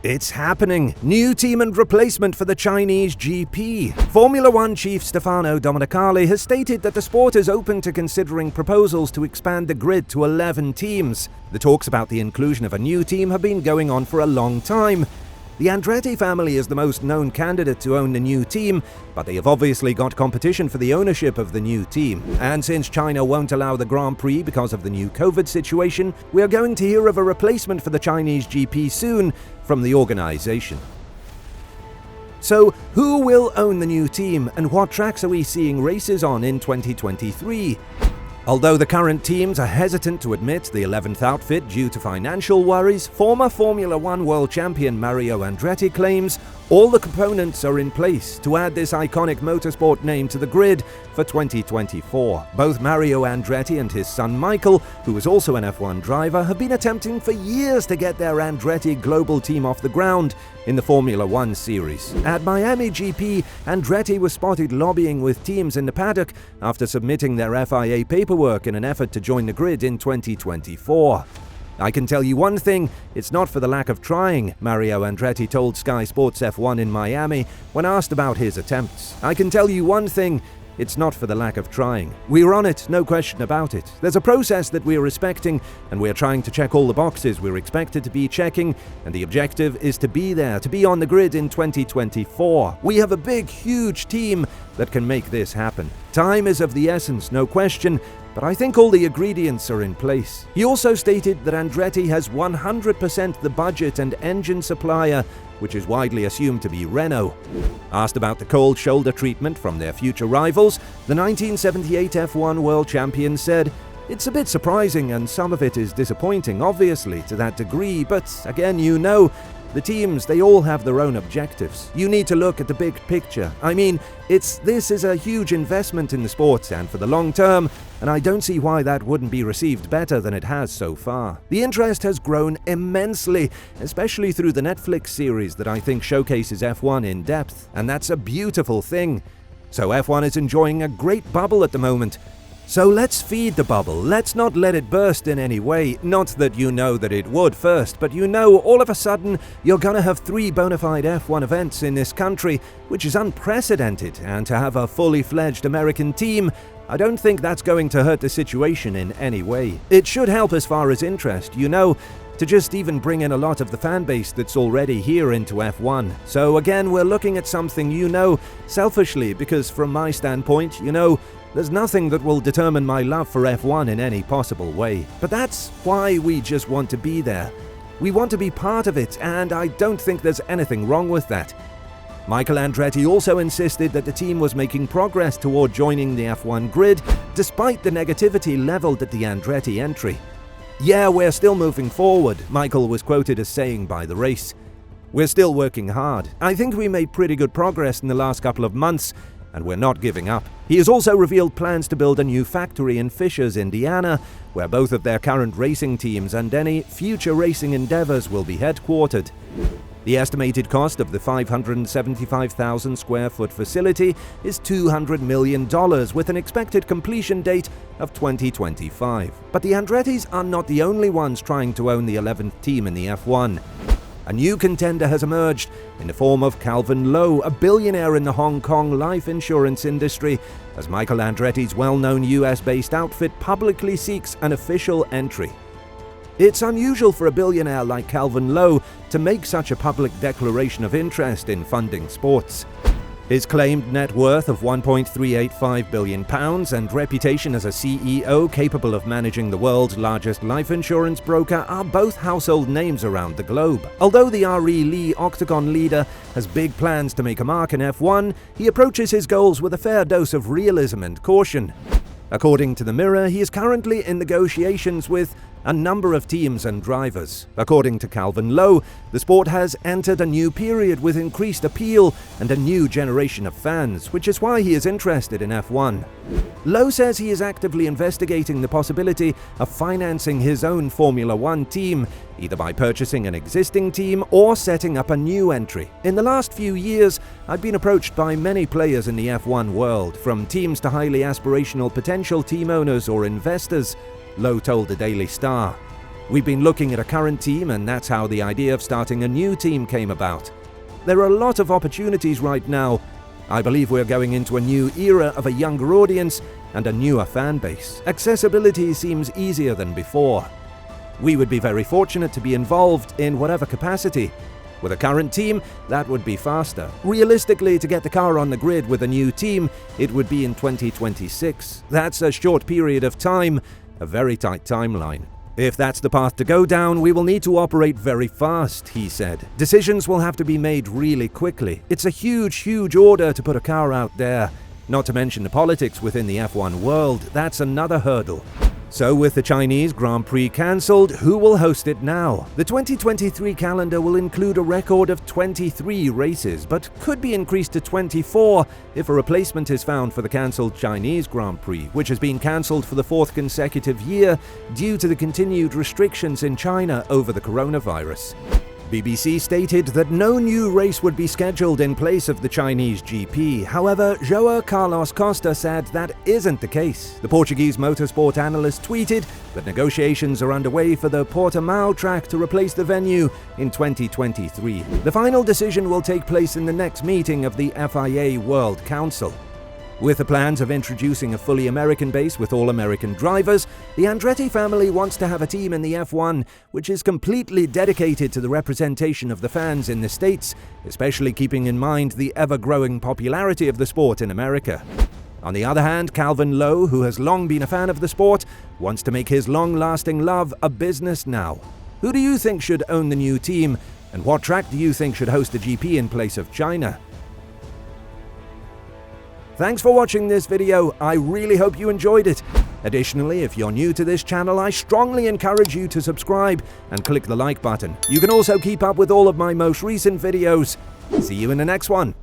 It's happening! New team and replacement for the Chinese GP. Formula One chief Stefano Domenicali has stated that the sport is open to considering proposals to expand the grid to 11 teams. The talks about the inclusion of a new team have been going on for a long time. The Andretti family is the most known candidate to own the new team, but they have obviously got competition for the ownership of the new team. And since China won't allow the Grand Prix because of the new COVID situation, we are going to hear of a replacement for the Chinese GP soon from the organization. So, who will own the new team, and what tracks are we seeing races on in 2023? Although the current teams are hesitant to admit the 11th outfit due to financial worries, former Formula One world champion Mario Andretti claims all the components are in place to add this iconic motorsport name to the grid for 2024. Both Mario Andretti and his son Michael, who is also an F1 driver, have been attempting for years to get their Andretti global team off the ground in the Formula One series. At Miami GP, Andretti was spotted lobbying with teams in the paddock after submitting their FIA paperwork in an effort to join the grid in 2024. "I can tell you one thing, it's not for the lack of trying," Mario Andretti told Sky Sports F1 in Miami when asked about his attempts. "I can tell you one thing, it's not for the lack of trying. We're on it, no question about it. There's a process that we're respecting, and we're trying to check all the boxes we're expected to be checking, and the objective is to be there, to be on the grid in 2024. We have a big, huge team that can make this happen. Time is of the essence, no question, but I think all the ingredients are in place." He also stated that Andretti has 100% the budget and engine supplier, which is widely assumed to be Renault. Asked about the cold shoulder treatment from their future rivals, the 1978 F1 world champion said, "It's a bit surprising and some of it is disappointing, obviously, to that degree, but again, the teams, they all have their own objectives. You need to look at the big picture. I mean, this is a huge investment in the sport and for the long term, and I don't see why that wouldn't be received better than it has so far. The interest has grown immensely, especially through the Netflix series that I think showcases F1 in depth, and that's a beautiful thing. So F1 is enjoying a great bubble at the moment. So let's feed the bubble, let's not let it burst in any way. Not that you know that it would first, but all of a sudden you're gonna have 3 bona fide F1 events in this country, which is unprecedented, and to have a fully fledged American team, I don't think that's going to hurt the situation in any way. It should help as far as interest, to just even bring in a lot of the fan base that's already here into F1. So again, we're looking at something, selfishly, because from my standpoint, there's nothing that will determine my love for F1 in any possible way. But that's why we just want to be there. We want to be part of it, and I don't think there's anything wrong with that. Michael Andretti also insisted that the team was making progress toward joining the F1 grid, despite the negativity leveled at the Andretti entry. "Yeah, we're still moving forward," Michael was quoted as saying by the race. "We're still working hard. I think we made pretty good progress in the last couple of months, and we're not giving up." He has also revealed plans to build a new factory in Fishers, Indiana, where both of their current racing teams and any future racing endeavors will be headquartered. The estimated cost of the 575,000 square foot facility is $200 million, with an expected completion date of 2025. But the Andrettis are not the only ones trying to own the 11th team in the F1. A new contender has emerged in the form of Calvin Lowe, a billionaire in the Hong Kong life insurance industry, as Michael Andretti's well-known US-based outfit publicly seeks an official entry. It's unusual for a billionaire like Calvin Lowe to make such a public declaration of interest in funding sports. His claimed net worth of £1.385 billion and reputation as a CEO capable of managing the world's largest life insurance broker are both household names around the globe. Although the R.E. Lee Octagon leader has big plans to make a mark in F1, he approaches his goals with a fair dose of realism and caution. According to the Mirror, he is currently in negotiations with a number of teams and drivers. According to Calvin Lowe, the sport has entered a new period with increased appeal and a new generation of fans, which is why he is interested in F1. Lowe says he is actively investigating the possibility of financing his own Formula One team, either by purchasing an existing team or setting up a new entry. "In the last few years, I've been approached by many players in the F1 world, from teams to highly aspirational potential team owners or investors," Lowe told the Daily Star. We've been looking at a current team, and that's how the idea of starting a new team came about. There are a lot of opportunities right now. I believe we're going into a new era of a younger audience and a newer fan base. Accessibility seems easier than before. We would be very fortunate to be involved in whatever capacity. With a current team, that would be faster. Realistically, to get the car on the grid with a new team, it would be in 2026. That's a short period of time, a very tight timeline. If that's the path to go down, we will need to operate very fast, he said. Decisions will have to be made really quickly. It's a huge order to put a car out there. Not to mention the politics within the F1 world, that's another hurdle. So with the Chinese Grand Prix cancelled, who will host it now? The 2023 calendar will include a record of 23 races, but could be increased to 24 if a replacement is found for the cancelled Chinese Grand Prix, which has been cancelled for the 4th consecutive year due to the continued restrictions in China over the coronavirus. BBC stated that no new race would be scheduled in place of the Chinese GP. However, João Carlos Costa said that isn't the case. The Portuguese motorsport analyst tweeted that negotiations are underway for the Portimão track to replace the venue in 2023. The final decision will take place in the next meeting of the FIA World Council. With the plans of introducing a fully American base with all American drivers, the Andretti family wants to have a team in the F1 which is completely dedicated to the representation of the fans in the States, especially keeping in mind the ever-growing popularity of the sport in America. On the other hand, Calvin Lowe, who has long been a fan of the sport, wants to make his long-lasting love a business now. Who do you think should own the new team, and what track do you think should host the GP in place of China? Thanks for watching this video, I really hope you enjoyed it. Additionally, if you're new to this channel, I strongly encourage you to subscribe and click the like button. You can also keep up with all of my most recent videos. See you in the next one.